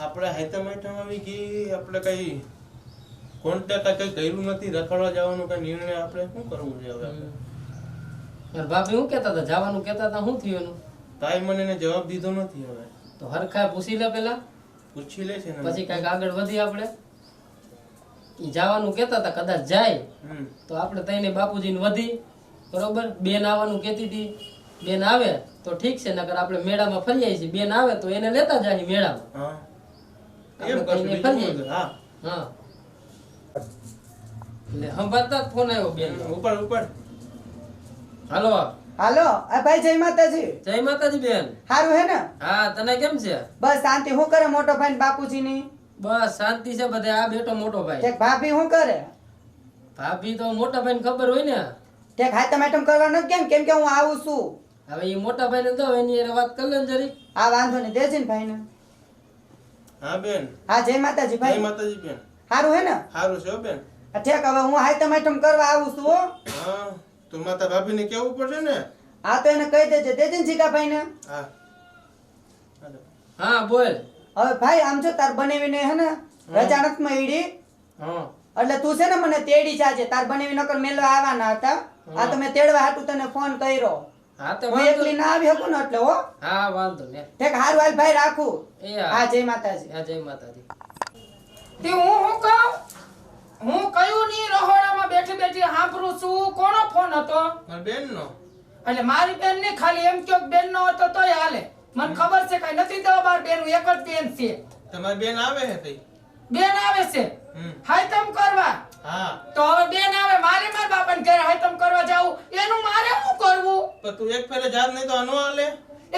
આપણે હાઈતમ આઈટમ આવી ગઈ, આપણે કઈ કોન્ટેક્ટ કઈ કર્યું નથી, રખડવા જવાનું કઈ નિર્ણય આપણે શું કરવું છે હવે? યાર ભાભી હું કહેતા હતા જવાનું કહેતા હતા, શું થયું એનું? તાઈ મને એને જવાબ દીધો નથી. હવે તો હરખા પૂછી લે પેલા, પૂછી લે છે ને પછી કઈક આગળ વધી આપણે. ઈ જવાનું કહેતા હતા, કદાચ જાય તો આપણે તઈને બાપુજીને વધી બરોબર. બેન આવવાનું કહેતી હતી, બેન આવે તો ઠીક છે, નકર આપણે મેળામાં ફરી આવીએ છીએ. બેન આવે તો એને લેતા જાય મેળામાં. હા આપણે તઈને ફરી આવીએ. હા હા એટલે સંભાળતા જ ફોન આવ્યો બેન. ઉપર ઉપર. હાલો હાલો આ ભાઈ જય માતાજી. જય માતાજી બેન. હારું હે ને? હા તને કેમ છે? બસ શાંતિ. હું કરે મોટો ભાઈ ને બાપુજી ની? બસ શાંતિ છે બધે. આ બેટો મોટો ભાઈ. ઠેક ભાભી હું કરે? ભાભી તો મોટા ભાઈ ને ખબર હોય ને. ઠેક હાઈતમ આઈટમ કરવા ન કેમ? કેમ કે હું આવું છું. હવે એ મોટા ભાઈ ને દો એની હારે વાત કરી લે ને જરી. આ વાંધો નહીં, દેજે ને ભાઈ ને. હા બેન. હા જય માતાજી ભાઈ. જય માતાજી બેન. હારું હે ને? સારું છે હો બેન. ઠેક હવે હું હાઈતમ આઈટમ કરવા આવું છું હો. હા તો માતા ભાભીને કેવું પડશે ને. હા તો એને કહી દેજે. દેજે ને જીગા ભાઈ ને. હા હા બોલ. હવે ભાઈ આમ જો તાર બનાવીને હે ને રજાણક માં ઈડી, હા એટલે તું છે ને મને તેડી જાજે. તાર બનાવી નકર મેલવા આવવાના હતા. આ તો મેં તેડવા હાટુ તને ફોન કર્યો. હા તો હું એકલી ના આવી શકું ને એટલે હો. હા વાંધો ને. ઠેક હારું હાલ ભાઈ રાખું. એ હા જય માતાજી. હા જય માતાજી. તે હું કહું, હું કયું ની રહોડામાં બેઠી બેઠી સાંભળું છું. કોનો ફોન હતો? મારા બેન નો. એટલે મારી બેન ને ખાલી એમ કયો બેન નો હતો તોય હાલે. મને ખબર છે કઈ નથી દવા બાર બેન, એક જ બેન છે. તમારી બેન આવે હે તઈ? બેન આવે છે હાઈતમ કરવા. હા તો હવે બેન આવે, મારે મારા બાપાને ઘરે હાઈતમ કરવા જાવું, એનું મારે શું કરવું? પણ તું એક ફેરે જાત નહીં તો આનો હાલે.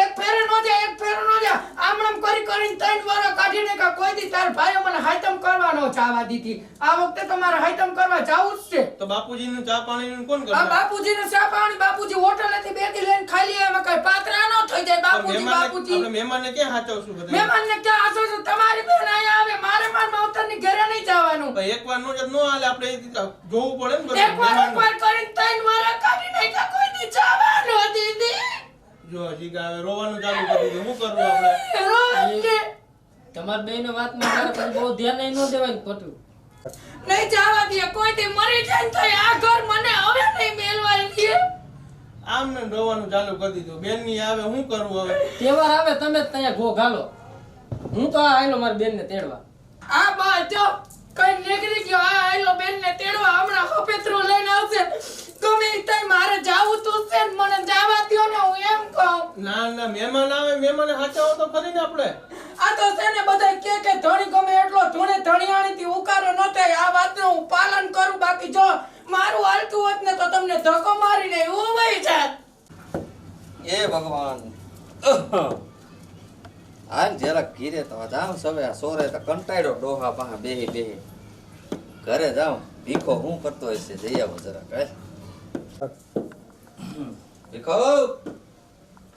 એક ફેરે નો જાય, એક ફેરે નો જાય. આમણમ કરી કરીને 3 વાર કાઢીને કા કોઈ દી તાર ભાઈ મને હાઈતમ કરવા નો ચાવા દીધી. આ વખતે તમારે હાઈતમ કરવા જાવું જ છે. તો બાપુજીનું ચા પાણીનું કોણ આ કરશે? બાપુજીને ચા પાણી, બાપુજી હોટલેથી બેગી લઈને ખાલી એમાં કઈ પાત્રા નો થઈ જાય. બાપુજી બાપુજી આપણે મહેમાનને ક્યાં હાચવશું બધા? મહેમાનને ક્યાં આસો છો? તમારી બેન અહીંયા આવે, મારે માર માવતરની ઘરે નહીં જવાનું. ભાઈ એકવાર નો જ નો હાલે, આપણે જોવું પડે ને બધું. એકવાર કરીને 3 વાર કાઢી નાખ્યા, કોઈ દી જવાનો દીદી. જો હજી ગાવે રોવાનું ચાલુ કરી દીધું. શું કરવું આપણે? રોજ તમાર બેયને વાતમાં મારે પણ બહુ ધ્યાન નહીં ન દેવાય ને ખોટું. નહીં જવા દે. કોઈ દી મરી જાય ને તોય આ ઘર મને હવે નહીં મેલવાય દે. આમ ને રોવાનું ચાલુ કરી દીધું. બેન ની આવે, શું કરવું હવે? તહેવાર આવે તમે જ ત્યાં ઘો ઘાલો. હું તો આ આયલો મારી બેનને તેડવા. આ બા જો કઈ નીકળી ગયો. આ આયલો બેન ને તેડવા હમણાં હપેતરો લઈને આવશે. ગમે તઈ મારે જાવું તું છે ને મને જવા દ્યો ને, હું એમ કહું. ના ના મહેમાન આવે, મહેમાને હાચવો તો ખરી ને આપણે. આ તો છે ને બધા કે ધણી ગમે એટલો ધૂણે ધણીયાણીથી ઉકારો ન થાય. આ વાતનું હું પાલન કરું. બાકી જો મારું હાલતું હોત ને તો તમને ધક્કો મારીને હું વહી જાત. એ ભગવાન આ જરા ઘીરે તો જાઉં સવે આ સોરે તો કંટાળ્યો ડોહા પાસે બેહી બેહી. ઘરે જાઉં ભીખો હું કરતો હશે જઈ આવો જરા કાય. ભીખો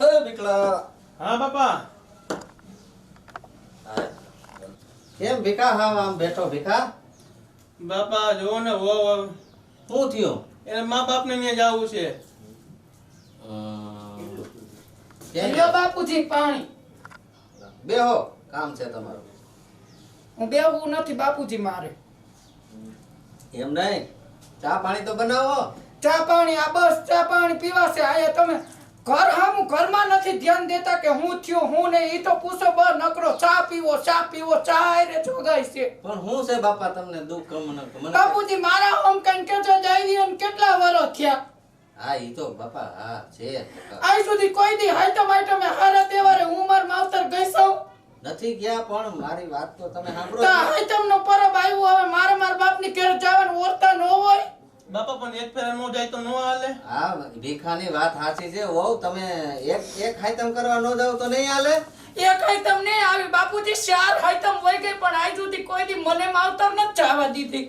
હે ભીખલા. હા બાપા. કેમ ભીખા? હા આમ બેઠો ભીખા. બાપા જો ને વો શું થયું? એને મા બાપ ને ત્યાં જવું છે. લ્યો બાપુજી પાણી. બેહો, કામ છે તમારું. હું બેહવું નથી બાપુજી મારે. એમ નહીં, ચા પાણી તો બનાવો. ચા પાણી આ બસ ચા પાણી પીવાશે. આયા તમે ઘર હામું ઘરમાં નથી ધ્યાન દેતા કે હું થયું હું નહીં. ઈ તો પૂછો બર નકરો ચા પીવો ચા પીવો. ચા આયરે જોગાય છે. પણ હું છે બાપા તમને દુઃખ મને બાપુજી મારા હોમ કઈ કેજો જાવી અને કેટલા વર્ષ થયા. હા ઈ તો બાપા હા છે. આજ સુધી કોઈ દી હાઈટમ આઈટમે હારા તહેવારે હું માર માવતર ગઈ સૌ નથી ગયા. પણ મારી વાત તો તમે સાંભળો. તા હાઈટમ નો પરબ આવ્યો. હવે મારા બાપની ઘેર જવાનું ઓરતા ન હોય. બાપા પણ એક ફેરે નો જાય તો નો હાલે. હા ભીખાની વાત સાચી છે. વહુ તમે એક હાઈતમ કરવા ન જાવ તો નહીં હાલે. એક હાઈટમ નહીં આવી બાપુજી. 4 હાઈટમ વહી ગઈ પણ આજ સુધી કોઈ દી મને માવતર ન જવા દીધી.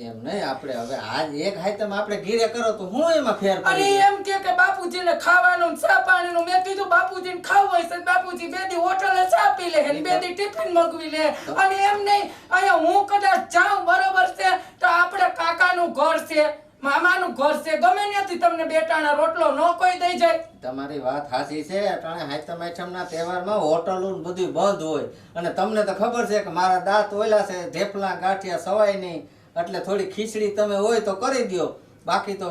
એમ નહીં, આપણે હવે આજ એક હાઈતમ આપણે ઘીરે કરો તો હું એમાં ફેર અને પડી. એમ કે બાપુજીને ખાવાનું ચા પાણીનું. મેં કીધું બાપુજીને ખાવું હોય તો બાપુજી બે દી હોટલે ચા પી લે અને બે દી ટિફિન મગવી લે. અને એમ નહીં અહીંયા હું કદાચ જાઉં બરોબર છે તો આપણે કાકાનું ઘર છે, મામાનું ઘર છે, ગમે ત્યાંથી તમને બેટાણા રોટલો ન કોઈ દઈ જાય. તમારી વાત સાચી છે. અટાણે હાઈતમ આઈટમના તહેવારમાં હોટલો ને બધું બંધ હોય અને તમને તો ખબર છે કે મારા દાંત ઓયલા છે, થેપલા ગાંઠિયા સવાય નહીં, એટલે થોડી ખીચડી તમે હોય તો કરી દ્યો, બાકી તો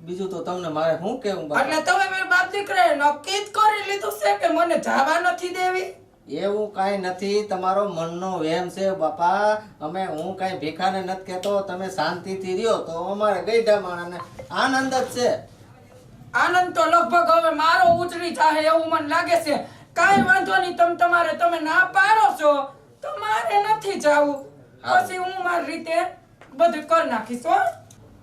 બીજું તો તમને મારે શું કેવું બાપા? એટલે તમે બે બાપ દીકરાએ નક્કી જ કરી લીધું છે કે મને જવા નથી દેવી? એવું કાંઈ નથી, તમારો મનનો વહેમ છે બાપા. અમે હું કાંઈ ભીખાને નથી કહેતો, તમે શાંતિથી રહ્યો તો અમારે ગઈઢા માણસને આનંદ જ છે. આનંદ તો લગભગ હવે મારો ઉતરી જાહે એવું મને લાગે છે. કાંઈ વાંધો નહીં, તમે ના પાડો છો તો મારે નથી જાવું. હા. પછી હું મારી રીતે બધું કરી નાખીશ હો.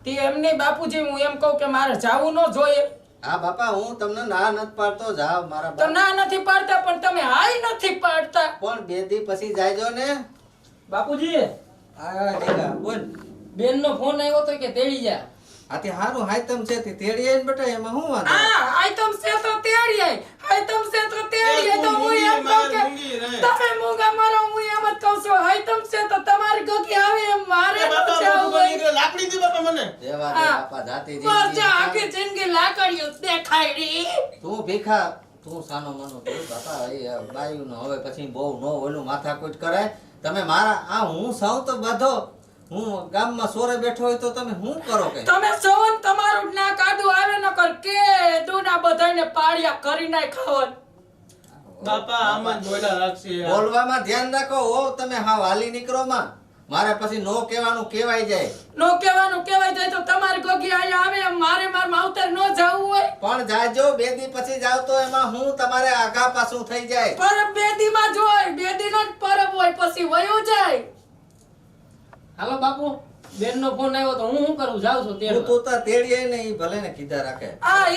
તે એમ નહીં બાપુજી, હું એમ કહું કે મારે જાવું ન જોઈએ. હા બાપા, હું તમને ના નથી પાડતો, જાઓ મારા તો બાપ. ના નથી પાડતા, પણ તમે હાય નથી પાડતા. પણ 2 દી પછી જાયજો ને. બાપુજી હા જીગા બોલ. બેનનો ફોન આવ્યો તો કે તેડી જા. આથી હારું હાઈતમ છે તે તેડી આવીને બેટા, એમાં શું વાંધો? આઈટમ છે તો તેડી આય. આઈટમ છે તો તેડી આય. તો હું એમ કહું કે તમે મૂંગા મારો, હું એમ જ કહું છું. આઈટમ છે તો તમારી ગગી આવે એમ મારે ન બાપા જાવું હોય. નીકળે, લાકડી દી બાપા મને. દેવા દે હા. બાપા, જાતી બસ જા, જિંદગી. આખી જિંદગી લાકડીઓ દેખાડી. તું ભીખા, તું સાનો માનો તું બાપા. એ બાયુનો હવે પછી બહુ નો ઓલું માથાકૂટ કરાય. તમે મારા હું સૌ તો બધો, હું ગામમાં સોરે બેઠો હોય તો તમે શું કરો કે? તમે સૌન તમારું ના કાઢું આવે ન કર કે દુના બધાને પાળિયા કરી નાય ખાવન. બાપા આમાં જ બોલ્યા રાખશે યાર. બોલવામાં ધ્યાન રાખો હો, તમે હાવ હાલી નીકળો માં. મારે પછી નો કહેવાનું કહેવાય જાય. નો કહેવાનું કહેવાય જાય તો તમારી ગગી આયા આવે એમ મારે માર માવતર ન જાવું હોય. પણ જાજો 2 દી પછી જાવ તો એમાં હું તમારે આગા પાછું થઈ જાય. પરબ બેદીમાં જ હોય, બેદીનો જ પરબ હોય, પછી વયું જાય. હાલો બાપુ, બેનનો ફોન આવ્યો તો હું શું કરું? જાઉં છું હું તેડવા. તું તો તેડીએ ને ઈ ભલે ને કીધા રાખે.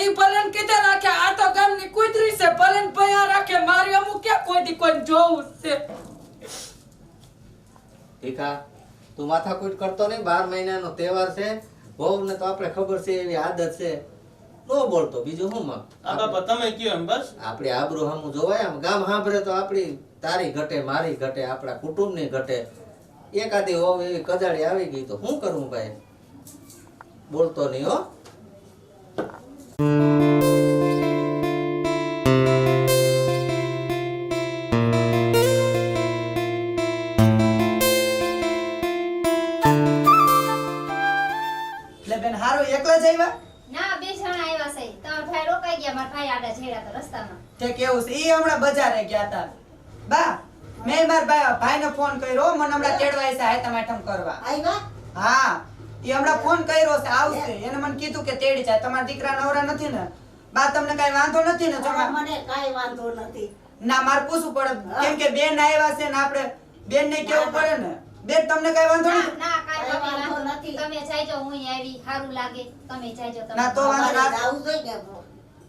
ઈ ભલન કીધે રાખે, આ તો ગામની કુતરી છે, ભલન ભયા રાખે. મારી અમુક ક્યાં કોઈથી કોઈ જોવું છે. ભીખા, તું માથાકૂટ કરતો નહીં. 12 મહિનાનો તહેવાર છે, વહુને તો આપણે ખબર છે એવી આદત છે. નો બોલતો, બીજું શું માં? આ બાપા તમે કયો એમ બસ. આપણી આબરૂ સામું જોવાય. આમ ગામ સાંભળે તો આપણી તારી ઘટે, મારી ઘટે, આપણા કુટુંબની ઘટે. એકાદી હોવ એવી કજાડી આવી ગઈ તો શું કરવું ભાઈ? બોલતો નહીં હો. એટલે બેન હારું એકલા જ આવ્યા? ના, 2 જણા આવ્યા છે. તમારા ભાઈ રોકાઈ ગયા, મારા ભાઈ આડા છેડ્યા હતા રસ્તામાં. તે કેવું છે? ઈ હમણાં બજારે ગયા હતા. બા, મેં મારા ભાઈને ફોન કર્યો, મને હમણાં તેડવા આવ્યા છે હાઈતમ આઈટમ કરવા. હા, ઈ હમણાં ફોન કર્યો છે, આવશે. એને મને કીધું કે તેડી જાય. તમારા દીકરા નવરા નથી ને? બા, તમને કઈ વાંધો નથી ને? જો મને કાઈ વાંધો નથી. ના, મારે પૂછવું પડે, કેમ કે બેન આવ્યા છે ને આપણે બેન ને કેવું પડે ને. બેન, તમને કઈ વાંધો ના, નથી? ના, કાંઈ કાંઈ વાંધો વાંધો નથી. નથી. તમે જાયજો, હું અહીં આવી. સારું લાગે, તમે જાયજો. તમે. ના, તો વાંધો અમારે ના. જાવું જોઈએ ને.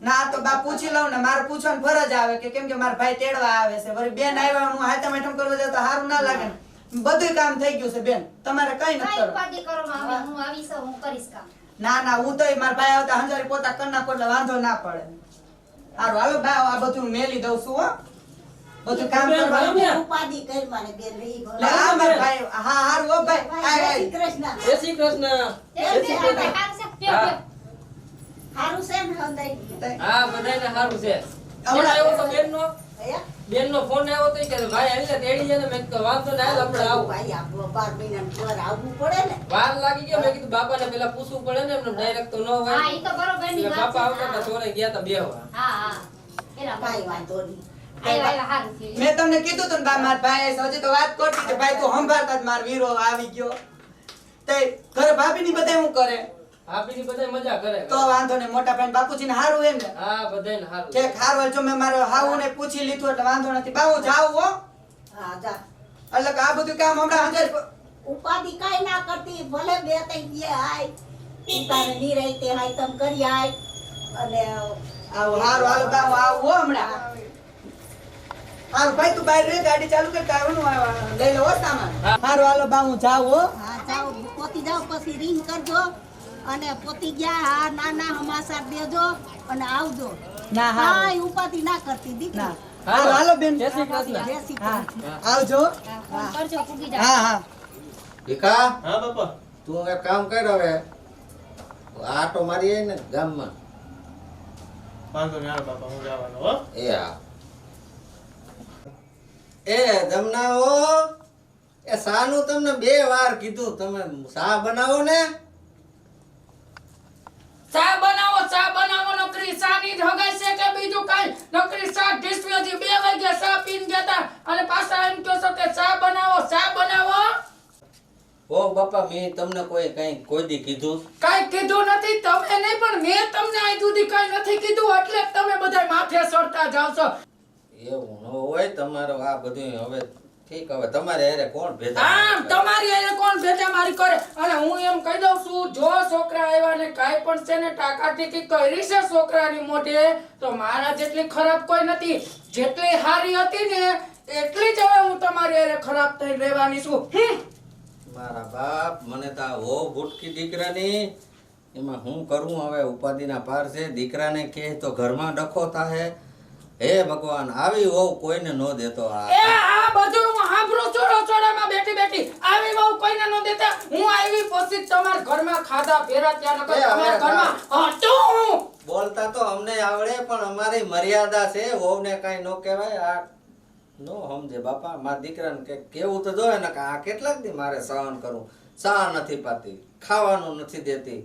ના, તો બા પૂછી લઉં ને. મારે પૂછવાની ફરજ આવે કે કેમ કે મારા ભાઈ તેડવા આવે છે. વળી બેન આવ્યા, હું હાઈતમ આઈટમ કરવા જાઉં તો સારું ના લાગે ને. બધું કામ થઈ ગયું છે બેન, તમારે કઈ નથી કાંઈ કરવું. ઉપાધિ કરો માં, હવે હું આવીશ, હું કરીશ કામ. ના ના, હું તો મારા ભાઈ આવતા હંજારી પોતા કરી નાખો એટલે વાંધો ના પડે. સારું, હાલો બા, આ બધું મેલી દઉં છું હો. બધું કામ બેન, કરવાનું. ભાઈ, ઉપાધિ કરી મને બેન ઈ લે, ભલે. આ મારા ભાઈ, હા હારું હો ભાઈ. આય, જય આય. શ્રી કૃષ્ણ. જય શ્રી કૃષ્ણ. તે જય શ્રી બે કૃષ્ણ. હારું છે, પ્યો, હા. પ્યો. હારું છે ને હંધાઈ? હા, બધાયને સારું છે. ફોન હમણાં આવ્યો તો બેનનો? હે? બેનનો ફોન આવ્યો તો ઈ કે ભાઈ એટલે તેડી જાય ને. મેં કીધું વાંધો ના, હાલ આપણે આવું. ભાઈ આ 12 મહિનાનું ઘર આવવું પડે ને. વાર લાગી ગયો. મેં કીધું બાપાને પેલા પૂછવું પડે ને, એમને ડાયરેક્ટ તો ન હોય. હા, ઈ તો બરોબરની એટલે વાત બાપા છે. આવતા હતા, સોરે ગયા હતા બેહવા. હા, હા. એના કાઈ બરોબર. વાંધો નહીં. આવ્યા, સારું થયું. મેં તમને કીધું તું ને બા, મારા ભાઈ હજી તો વાત કરતી હતી. ભાઈ તું સંભાળતા જ મારો વીરો આવી ગયો. તે ઘરે ભાભી ની બધા શું કરે? આપીની બધાય મજા કરે. તો વાંધો નહીં, મોટા ભાઈ બાપુજી ને હારું એમ ને? હા, બધાયને સારું. ઠીક, હારું. જો મેં મારો હાવું ને પૂછી લીધું એટલે વાંધો નથી. બા, હું જાઉં હો. હા જા. એટલે કે આ બધું કામ હમણાં હંજારી ઉપાધિ કાઈ ના કરતી, ભલે 2-3 દી આય. ઉતારે નિરાંતે હાઈતમ કરી આય. અને આવું હારું, હાલો બા, હું આવું હો હમણાં. હારું ભાઈ, તું બહાર રે, ગાડી ચાલુ કર, કારનું લઈ લો હો સામાન. હારું, હાલો બા, હું જાઉં હો. હા જાઓ, પોતી જાઓ, પછી રિંગ કરજો. અને પોતી ગયા હા નાના હમાસા દેજો અને આવજો. ના, હારું. કાઈ ઉપાધિ ના કરતી દીકરી. ના, હારું, હાલો બેન. જય શ્રી કૃષ્ણ. જય શ્રી હા, કૃષ્ણ. આવજો. ફોન કરજો, પૂગી જાઓ. હા હા. ભીખા, હા બાપા. તું એક કામ કર હવે. આટો મારી આય ને ગામમાં. વાંધો નહીં હાલો બાપા હું જવાનો હો. એ હા. એ જમનાઓ, એ સાનું તમને 2 વાર કીધું, તમે શા બનાવો ને. ચા બનાવો નોકરી સાની જ હગાઈ છે કે બીજું કાઈ? નોકરી ચા ઢીસવેથી 2 વાગ્યા ચા પીને ગયા તા અને પાછા એમ કહો છો કે ચા બનાવો. ઓ બાપા, મેં તમને કોઈ દી કીધું? કાઈ કીધું નથી તમે નહીં, પણ મેં તમને આજ સુધી કાઈ નથી કીધું, એટલે જ તમે બધા માથે ચડતા જાવ છો. એવું ન હોય તમારો આ બધું. હવે ઠીક, હવે તમારે હારે કોણ ભેદા આમ તમારી હારે કોણ ભેજામારી કરે? અને હું એમ કહી દઉં છું, જો છોકરા આવ્યા ને કાઈ પણ છે ને ટાકાટીકી કરી છે છોકરાની મોઢે, તો મારા જેટલી ખરાબ કોઈ નથી. જેટલી હારી હતી ને એટલી જ હવે હું તમારી હારે ખરાબ થઈ રહેવાની છું. મારા બાપ, મને તો આ હો ગુટકી દીકરાની, એમાં હું કરું હવે? ઉપાધિના પાર છે. દીકરાને કહે તો ઘરમાં ડખો થાહે. હે ભગવાન, આવી વહુ કોઈને ન દેતો. એ આ બધું હું સાંભળું છું રસોડામાં બેઠી આવી વહુ કોઈને ન દેતા. હું આવી પછી તમારા ઘરમાં ખાધા ફેરા ત્યાં નકર તમારા ઘરમાં હતું હું. બોલતા તો અમને આવડે, પણ અમારી મર્યાદા છે. વહુને કાંઈ ન કહેવાય. આ નો સમજે બાપા. મારા દીકરાને કે કેવું તો જોઈએ ને કે આ કેટલાક દી મારે સહન કરું. સા નથી પાતી, ખાવાનું નથી દેતી,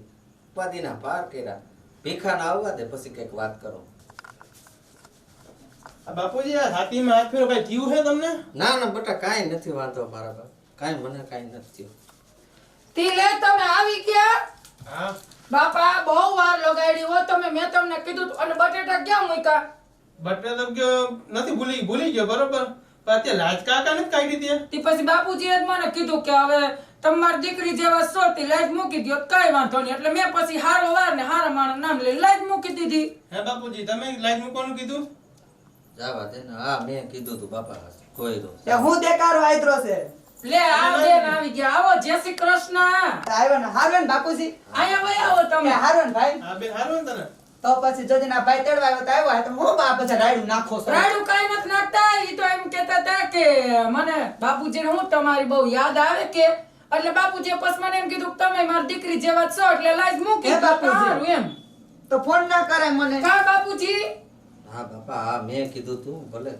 ઉપાધિના પાર કર્યા. ભીખાના આવવા દે, પછી કઈક વાત કરો. આ બાપુજી આ છાતીમાં હાથ ફેરો કઈ થયું છે તમને? ના ના બેટા, કાંઈ નથી વાંધો મારા બાપ. કાંઈ મને કાંઈ નથી થયું. તી લે તમે આવી ગયા? હા બાપા બહુ વાર લગાડી હો તમે. મેં તમને કીધું તું. અને બટેટા ક્યાં મૂક્યા? બટરે તો ગયો નથી, ભૂલી ગયો બરોબર. પણ અત્યારે લાજ કાકા નથી કાઢી દે. તી પછી બાપુજીએ જ મને કીધું કે હવે તમારી દીકરી જેવા છો તે લાઈટ મૂકી દો, કાઈ વાંધો નહીં. એટલે મેં પછી હારો વાર ને હારા માણસ નામ લઈ લાઈટ મૂકી દીધી. હે બાપુજી તમે લાજ મૂકવાનું કીધું? જાવા દે ને. હા, મેં કીધું તું બાપા, કોઈ દો. એ હું દેખાડો આયત્રો છે. લે આ બેન આવી ગયા. આવો, જય શ્રી કૃષ્ણ. આવ્યો ને હારવે ને બાપુજી. અહીંયા વઈ આવો તમે તમે. હારવે ને ભાઈ. આ બેન હારું ને તને? તો પછી જોજે ના ભાઈ તેડવા આવ્યો તો આવ્યો. તો હું બા બધા રાયડું નાખો છો. રાડું કાઈ નથી નાખતા. ઈ તો એમ કહેતા હતા કે મને બાપુજીને હું તમારી બહુ યાદ આવે કે, એટલે બાપુજીએ પછી મને એમ કીધું કે તમે મારી દીકરી જેવા છો એટલે લાઈટ મૂકી હે દો. બાપુજી. સારું એમ. તો ફોન ના કરે મને. કા બાપુજી? હા બાપા, હા મેં કીધું તું. ભલે.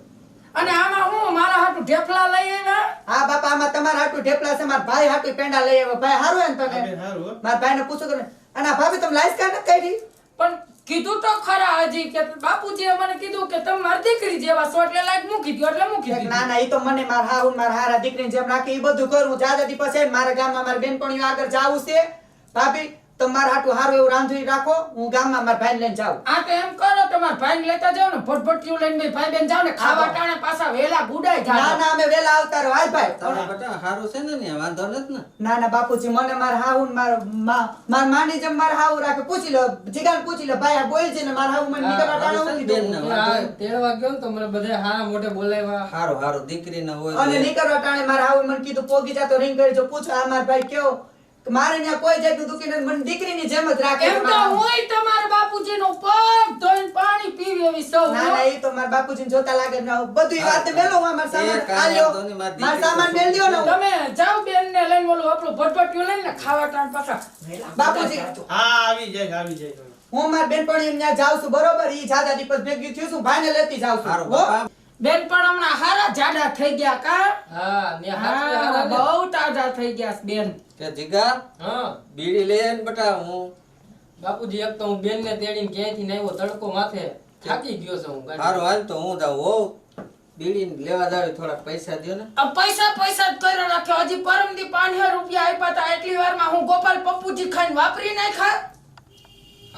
અને આમાં હું મારા હાટુ ઢેફલા લઈ આવ્યા? હા બાપા, આમાં તમારા હાટુ ઢેપલા છે, મારા ભાઈ હાટુ પેંડા લઈ આવ્યો. ભાઈ હારું હે ને આ તમે? બેન હારું હો. મારા ભાઈને પૂછો કે અને આ ભાભી તમે લાઈસ કા નથી કાઢી? પણ કીધું તો ખરા હજી કે બાપુજીએ મને કીધું કે તમે મારી દીકરી જેવા છો એટલે લાઈટ મૂકી દો, એટલે મૂકી એક દીધી. ના ના, ઈ તો મને મારા હાહુ ને મારા હારા દીકરીને જેમ રાખે ઈ બધું કરું. જાજાથી પછી મારા ગામમાં મારી બેનપણીઓ આગળ જાવું છે. ભાભી તમે મારા હાટુ હારું એવું રાંધું રાખો, હું ગામમાં મારા ભાઈને લઈને જાઉં. આ તો એમ કરો તમારા ભાઈને લેતા જાવ ને, ભટભટિયું લઈને બે ભાઈ બેન જાવ ને, ખાવા ટાણે પાછા વેલા ગુડાઈ ના જાય. ના, અમે વેલા આવતા રહો. હાલ ભાઈ. તારા બેટા હારું છે ને? વાંધો નથી ને? ના ના બાપુજી, મને મારા હાહુ ને મારા માની જેમ મારા હાહુ રાખે. પૂછી લો, જીગાને પૂછી લો. ભાઈ આ બોલ છે ને મારા હાહુ મને નીકળવા ટાણે હારું છે મૂકી ને દઉં. બેનને? આ તેડવા ગયો ને તો મને બધા હારા મોઢે બોલાવ્યા. હારું હારું, દીકરી ના હોય અને તો નીકળવા ટાણે મારા હાહુ મને કીધું પોગી જા તો રિંગ કરજો. પૂછો આ મારા ભાઈ કેવો કે મારે ત્યાં કોઈ જાતનું દુખી નથી, મને દીકરીની જેમ જ રાખે. એમ તો હુંય તમારા બાપુજીનો પગ ધોઈને પાણી પીવી એવી સૌ. ના ના, ઈ તો મારા બાપુજીને જોતા લાગે ને બધું ઈ વાત મેલો. હું મારા સામાન એ કાંઈ આલ્યો. વાંધો નહીં, મારી મારા દીકરી સામાન મેલ દ્યો ને. તમે જાઓ બેન ને લઈને ઓલું આપણું ભટભટિયું લઈને ખાવા ટાણે પાછા વેલા બાપુજી, હા આવી જાય તમે. હું મારા બેનપણી ત્યાં જાઉં છું બરોબર. ઈ જાજા દીપસ ભેગી થયું છું, ભાઈને લેતી જાઉં છું. હારું હો? બાપા. બેન પણ હમણાં હારા જાડા થઈ ગયા કા? હા મેં હાથ હા, હારા ને. બહુ તાજા થઈ ગયા છે બેન. કે જીગા હા બીડી લે ને બેટા. હું બાપુજી એક તો હું બેન ને તેડીને ક્યાંયથી આવ્યો તડકો માથે થાકી ગયો છું હું ગાડી. હારું હાલ તો હું જાઉં. હો બીડી લેવા જાવ, થોડાક પૈસા દ્યો ને. આ પૈસા જ કર્યો રાખ્યો. હજી પરમદી 500 રૂપિયા આપ્યા હતા. એટલી વારમાં હું ગોપાલ પપ્પુજી ખાઈને વાપરી નાખ્યા.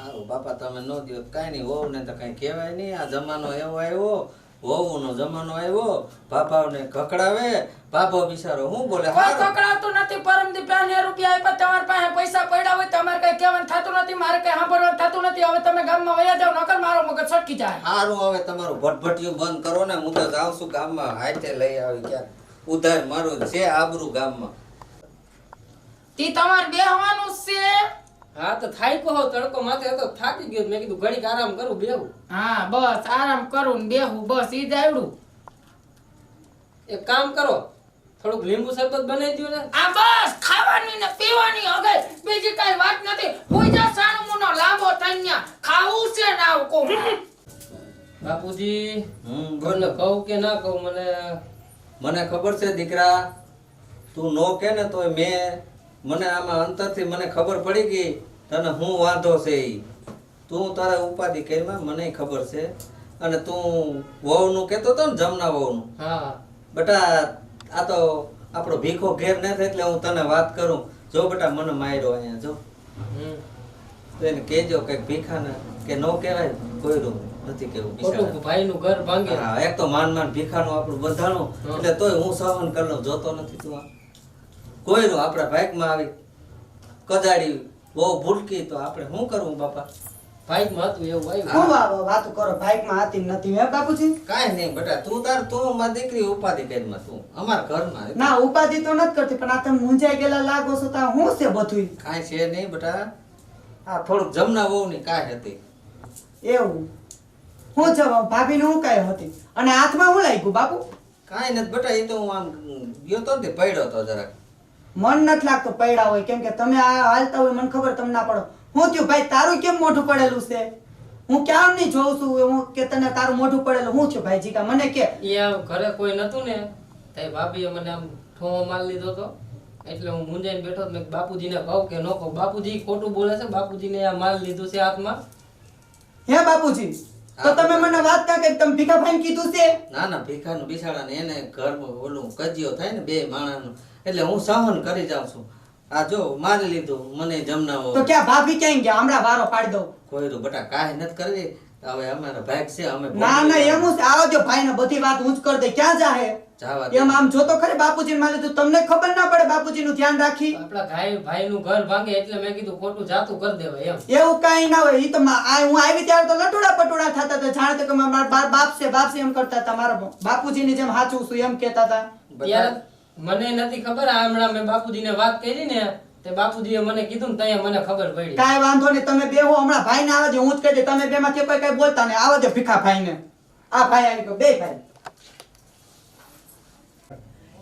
હારું બાપા, તમે ન દ્યો તો કાંઈ નહીં. વહુ ને તો કાંઈ કહેવાય નહીં. આ જમાનો એવો આવ્યો, વહુનો જમાનો આવ્યો. બાપાને કકડાવે. બાપો બિચારો શું બોલે? કોઈ હારું. કકડાતું નથી. પરમદી 500 રૂપિયા આપ્યા. તમારી પાસે પૈસા પડ્યા હોય તમારે કઈ કહેવાનું થતું નથી, મારે કઈ સાંભળવાનું થતું નથી. હવે તમે ગામમાં વયા જાવ, નકર મારો મગજ છટકી જાય. હારું, હવે તમારું ભટભટિયું બંધ કરો ને. હું તો જાઉં છું ગામમાં. હાથે લઈ આવી ક્યાં ઉધાર મારું છે આબરૂ ગામમાં. તી તમારે બેહવાનું જ છે. હા તો થાક્યો હોવ તડકો માથે હતો થાકી ગયો મેં કીધું ઘડીક આરામ કરું બેહું. હા બસ આરામ કરું ને બેહું, બસ ઈ જ આવડું. એક કામ કરો થોડુંક લીંબુ શરબત બનાવી દ્યો ને. આ બસ ખાવાની ને પીવાની હવે બીજી કઈ વાત નથી. પૂજા સાણુમુનો લાંબો થઈને ખાવું છે ને આવું કહું. બાપુજી બોલ. તમને કહું કે ના કહું મને ખબર છે દીકરા, તું નો કે ને તોય મને આમાં અંતરથી મને ખબર પડી ગઈ તને હું વાંધો છે ઈ. તું તારા ઉપાધિ કરીમાં મને ખબર છે. અને તું વહુનું કહેતો હતો ને જમના વહુનું, હા બેટા આ તો આપણો ભીખો ઘેર ન થાય એટલે હું તને વાત કરું. જો બેટા મને માર્યો અહીંયા જો, તો એને કહેજો કે ભીખાને કે નો કહેવાય, કોઈનું નથી કેવું ખોટું ભાઈનું ઘર ભાંગે. હા, એક તો માન ભીખાનું આપણું બંધાણું એટલે તોય હું સહન કરી લઉં. જોતો નથી તું આ કોઈનું આપણા ભાગમાં આવી કજાડી બહુ ભૂલકી તો આપણે શું કરવું બાપા? ભાઈમાં હતું એવું આવ્યું. હું વાતો કરો બાઈકમાં હતી ને નથી હે બાપુજી? કાંઈ નહીં બેટા, તું મારી દીકરી ઉપાધિ કરીમાં તું અમારા ઘરમાં ના ઉપાધિ તો નથી કરતી, પણ આ તમે મૂંઝાઈ ગયેલા લાગો છો તો આ શું છે બધું? કાંઈ છે નહીં બેટા, આ થોડુંક જમના વહુની કાંઈ હતી. એવું હું જવાબ ભાભી નું કઈ હતી અને હાથમાં હું લાગ્યું બાપુ? કાંઈ નથી બેટા, એ તો હું આમ ગયો તો ને પડ્યો તો જરાક. મન નથી લાગતો પૈડા હોય, કેમ કે તમે આ હાલતા હોય મને ખબર તમને ના પડો. હું થયું ભાઈ તારું કેમ મોઢું પડેલું છે? હું ક્યાં નહીં જોઉં છું હું કે તને તારું મોઢું પડેલું હું થયું ભાઈ જીકા મને કે? અહીંયા ઘરે કોઈ નતું ને તે ભાભીએ મને આમ ઠોમો માર લીધો તો એટલે હું મૂંઝાઈને બેઠો તો મેં બાપુજીને કહું કે ન કહું. બાપુજી ખોટું બોલે છે, બાપુજીને આ માલ લીધું છે હાથમાં. હે બાપુજી તો તમે મને વાત કા કરી તમે ભીખા ભાઈને કીધું છે? ના ના, ભીખાનું બિસાડાને એને ઘરમાં ઓલું કજિયો થાય ને બે માણસનું એટલે હું સહન કરી જાઉં છું. આ જો મારી લીધું મને જમનાવો. તો ક્યાં ભાભી ક્યાં ગયા? હમણાં વારો પાડી દઉં. કોઈ બટા કાંઈ નથી કરવી, હવે અમારા ભાગ છે અમે ના ના એમ હું આવજો ભાઈ ને બધી વાત હું જ કરી દે. ક્યાં જાહે જાવા એમ આમ જોતો ખરી બાપુજી માં લીધું તમને ખબર ના પડે બાપુજી નું ધ્યાન રાખી? આપણા ભાઈનું ઘર ભાંગે એટલે મેં કીધું ખોટું જાતું કરી દેવાય એમ. એવું કઈ ના હોય. ઈ તો હું આવી ત્યારે તો લટોડા પટોડા થતા હતા, જાણતે કે મારા બાપ છે એમ કરતા હતા, મારા બાપુજી ની જેમ હાચું છું એમ કેતા હતા. ત્યારે મને નથી ખબર. આ હમણાં મેં બાપુજીને વાત કરી ને તે બાપુજીએ મને કીધું ને ત્યાં મને ખબર પડી. કાંઈ વાંધો નહીં, તમે બેહો હમણાં ભાઈ ને આવવા દે, હું જ કહી દે. તમે બે માંથી કોઈ કઈ બોલતા ને આવવા દે ભીખા ભાઈ ને. આ ભાઈ આવી ગયો, બે ભાઈ.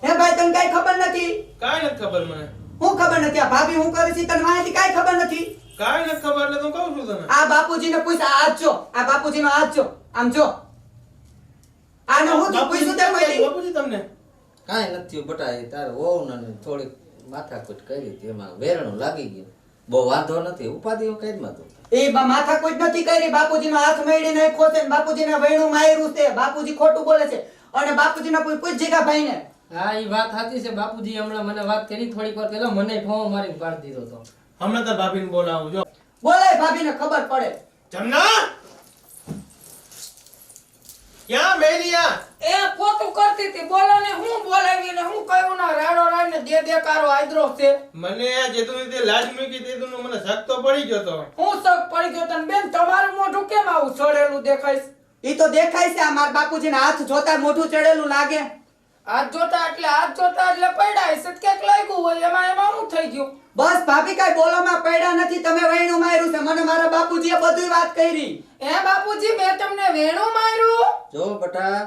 હે ભાઈ તને કઈ ખબર નથી? કાંઈ નથી ખબર મને. હું ખબર નથી આ ભાભી હું કરે છે તને માહિતી કઈ ખબર નથી? કાંઈ નથી ખબર એટલે તો કહું છું તને. આ બાપુજીને પૂછ, આ હાથ જો, આ બાપુજીનો હાથ જો, આમ જો. આને હું તો પૂછ્યું તે કોઈ બાપુજી તમને કાંઈ નથી થયું બટા, એ તારે વહુ ને થોડીક માથાકૂટ કરી હતી એમાં વેરણું લાગી ગયું. બહુ વાંધો નથી, ઉપાધિ કરીમાં તો એ માથા કોઈ નથી કરી. બાપુજીનો હાથ મેળીને ખોસે ને બાપુજીને વૈણું માર્યું છે. બાપુજી ખોટું બોલે છે અને બાપુજીના પૂછ જીગા ભાઈ ને. હા એ વાત સાચી છે. બાપુજી હમણાં મને વાત કરી થોડીક વાર પહેલા, મને ઠોમો મારીને પાડી દીધો તો. હમણાં તાર ભાભીને બોલાવું જો. બોલાય ભાભીને ખબર પડે. જમના ક્યાં મેલિયા? એ ખોટું કરતી હતી. બોલો ને હું બોલાવી ને હું કહ્યું ના રાડો રાડને દેકારો આદરો છે. મને આ જેતું રીતે લાજ મૂકી તેતું મને શક તો પડી ગયો તો. હું શક પડી ગયો તને બેન. તમારું મોઢું કેમ આવું ચડેલું દેખાય છે? ઈ તો દેખાય છે. આ મારા બાપુજીના હાથ જોતા મોઢું ચડેલું લાગે. હાથ જોતા એટલે પડ્યા હશે. ક્યાંક લાગ્યું હોય એમાં શું થઈ ગયું? બસ ભાભી કઈ બોલોમાં પડ્યા નથી, તમે વૈણું માર્યું છે. મને મારા બાપુજીએ બધુંય વાત કરી. એ બાપુજી મેં તમને વેણું માર્યું? જો બટા,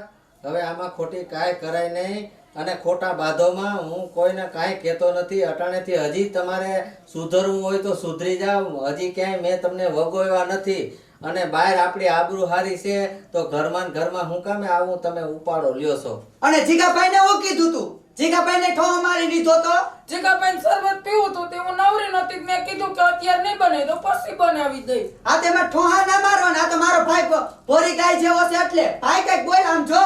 હવે આમાં ખોટી કાંઈ કરાય નહીં અને ખોટા બાધોમાં હું કોઈને કાંઈ કહેતો નથી. અટાણેથી હજી તમારે સુધરવું હોય તો સુધરી જાવ. હજી ક્યાંય મેં તમને વગોવ્યા નથી. અને બહાર આપણી આબરૂ હારી છે તો ઘરમાં ને ઘરમાં હું કામે આવું તમે ઉપાડો લ્યો છો. અને જીગાભાઈ ને હું કીધું તું? જીગાભાઈ ને ઠો મારી દીધો તો? જીગાભાઈ શરબત પીવું હતું તે હું નવરી નતી. મેં કીધું કે અત્યારે નહીં બનાવી દો, પછી બનાવી દઈ. આ તેમાં ઠોહા ના મારવાના. આ તો મારો ભાઈ ભોરી ગાય જેવો છે એટલે. ભાઈ કઈક બોલ આમ જો.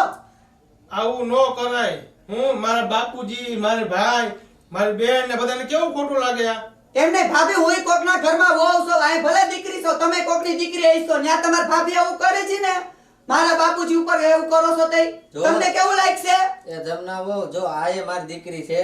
આવું નો કરાય. હું મારા બાપુજી, મારા ભાઈ, મારી બેન ને બધાને કેવું ખોટું લાગે આ. એમને ભાભી હું કોકના ઘરમાં વહુ છો, આ ભલે દીકરી છો, તમે કોકની દીકરી આઈ છો, ન્યા તમાર ભાભી એવું કરે છે ને મારા બાપુજી ઉપર એવું કરો છો તઈ તમને કેવું લાગશે? એ જમના વહુ જો આ એ મારી દીકરી છે,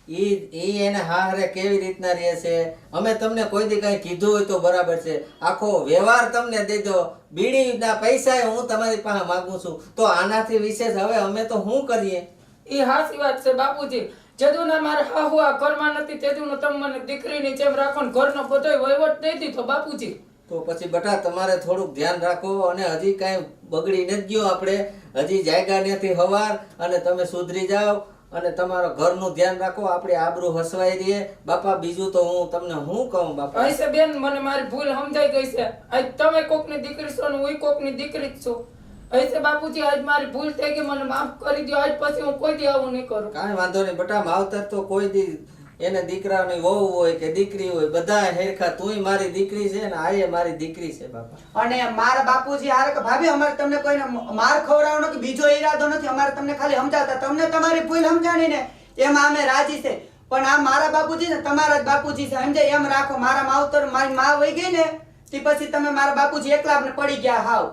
ઈ એને હારે કેવી રીતના રહે છે. અમે તમને કોઈ દી કઈ કીધું હોય તો બરાબર છે. આખો વ્યવહાર તમને દેજો. બીડીના પૈસા હું તમારી પાસે માંગુ છું તો આનાથી વિશેષ હવે અમે તો શું કરીએ? ઈ હાચી વાત છે બાપુજી. જેદુના મારા હાહુઆ ઘરમાં નથી તેદુનો તમે મને દીકરીની જેમ રાખો ને ઘરનો બધોય વહીવટ દઈ દીધો બાપુજી. તો પછી બટા તમારે થોડુંક ધ્યાન રાખો. અને હજી કાંઈ બગડી નથી ગયો આપણે. હજી જાયગા નથી હવાર અને તમે સુધરી જાઓ અને તમારા ઘરનું ધ્યાન રાખો, આપણી આબરૂ હસવાઈ રહે. બાપા બીજું તો હું તમને શું કહું બાપા? હશે બેન, મને મારી ભૂલ સમજાઈ ગઈ છે. આજ તમે કોકની દીકરી છો ને હું કોકની દીકરી જ છું. હશે બાપુજી, આજ મારી ભૂલ થઈ ગઈ, મને માફ કરી દો. આજ પછી હું કોઈ દી આવું નહીં કરું. કાંઈ વાંધો નહીં બેટા, માવતર તો કોઈ દી એને દીકરાની વહુ હોય કે દીકરી હોય બધા હેરખા. તુંય મારી દીકરી છે ને આયે મારી દીકરી છે બાપા. અને મારા બાપુજી હારે કે ભાભી અમારે તમને કોઈને માર ખવડાવવાનો કે બીજો ઈરાદો નથી. અમારે તમને ખાલી સમજાવતા, તમને તમારી ભૂલ સમજાણી ને એમાં અમે રાજી છે. પણ આ મારા બાપુજી ને તમારા જ બાપુજી છે, સમજે એમ રાખો. મારા માવતર મારી માં વહી ગઈ ને તે પછી તમે મારા બાપુજી એકલા પડી ગયા હાવ.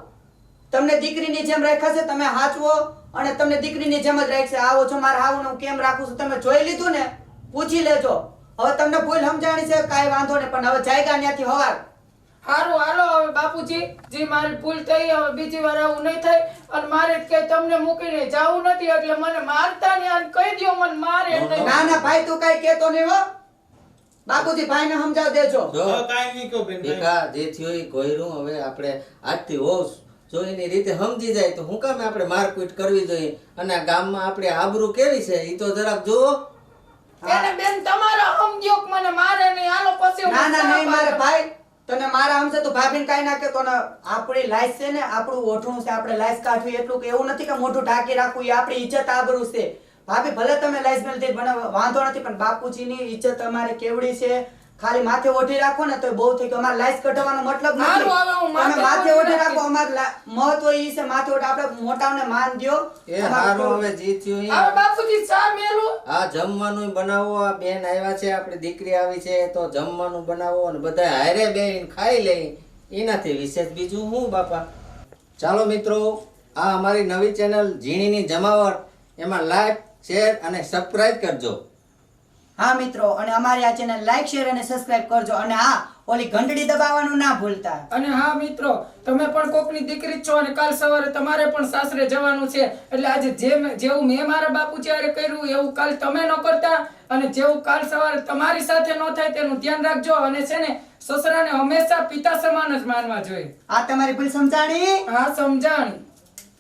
તમને દીકરીની જેમ રાખ્યા છે, તમે હાચવો અને તમને દીકરીની જેમ જ રાખશે. આવો છો મારા હાવ હું કેમ રાખું છું તમે જોઈ લીધું ને, પૂછી લેજો. હવે તમને ભૂલ સમજાણી છે, કાંઈ વાંધો નહીં. પણ હવે જાયગા ત્યાંથી હવાર. હારું હાલો હવે બાપુજી, જે મારી ભૂલ થઈ હવે બીજી વાર આવું નહીં થાય. અને મારે કઈ તમને મૂકીને જાવું નથી, એટલે મને મારતા નહીં અને કહી દો મને મારે નહીં. ના ના ભાઈ તું કઈ કેતો નહીં હો. બાપુજી ભાઈને સમજાવ દેજો. જો કાંઈ નહીં કહું બેન, ભીખા જે થયું એ કોયરું. હવે આપણે આજથી હોશ જો એની રીતે સમજી જાય તો હું કામ આપણે મારપીટ કરવી જોઈએ? અને આ ગામમાં આપણે આબરૂ કેવી છે એ તો જરાક જુઓ. એને બેન તમારા સમજો કે મને મારે નહીં. હાલો પછી હું ના ના નહીં મારે સાફ ભાઈ, તને મારા હમસે તું ભાભીને કાઈ ના કેતો ને. આપણી લાઈફ છે ને, આપણું ઓઠું છે, આપણે લાઈફ કાઢવી એટલું કે એવું નથી કે મોઢું ઢાંકી રાખવું. એ આપણી ઇજ્જત આબરૂ છે. ભાભી ભલે તમે લાઈફ મેલ બનાવ વાંધો નથી, પણ બાપુજીની ઇજ્જત તમારે કેવડી છે. ખાલી માથે ઓઢી રાખો ને તો બહુ થઈ ગયું. અમારે લાઈફ કઢવાનો મતલબ હારું, હવે હું નથી. તમે માથે ઓઢી રાખો. અમાર મહત્વ ઈ છે માથે ઓઢ. આપણે મોટાઓને માન દ્યો. એ હારું હવે જે થયું ઈ. હવે બાપુજી ચા મેલું. આ જમવાનું બનાવો. આ બેન આવ્યા છે, આપણી દીકરી આવી છે તો જમવાનું બનાવો અને બધા હારે બેહીને ખાઈ લઈ. એનાથી વિશેષ બીજું શું બાપા? ચાલો મિત્રો, આ અમારી નવી ચેનલ ઝીણીની જમાવટ, એમાં લાઈક શેર અને સબસ્ક્રાઇબ કરજો. હા મિત્રો, અને અમારી આ ચેનલ લાઈક શેર અને સબસ્ક્રાઇબ કરજો. અને હા, ઓલી ઘંટડી દબાવવાનું ના ભૂલતા. અને હા મિત્રો, તમે પણ કોકની દીકરી જ છો અને કાલ સવારે તમારે પણ સાસરે જવાનું છે. એટલે આજે જેવું મેં મારા બાપુજી હારે કર્યું એવું કાલ તમે ન કરતા. અને જેવું કાલ સવારે તમારી સાથે ન થાય તેનું ધ્યાન રાખજો. અને છે ને સસરાને હંમેશા પિતા સમાન જ માનવા જોઈએ. આ તમારી ભૂલ સમજાણી? હા સમજાણી.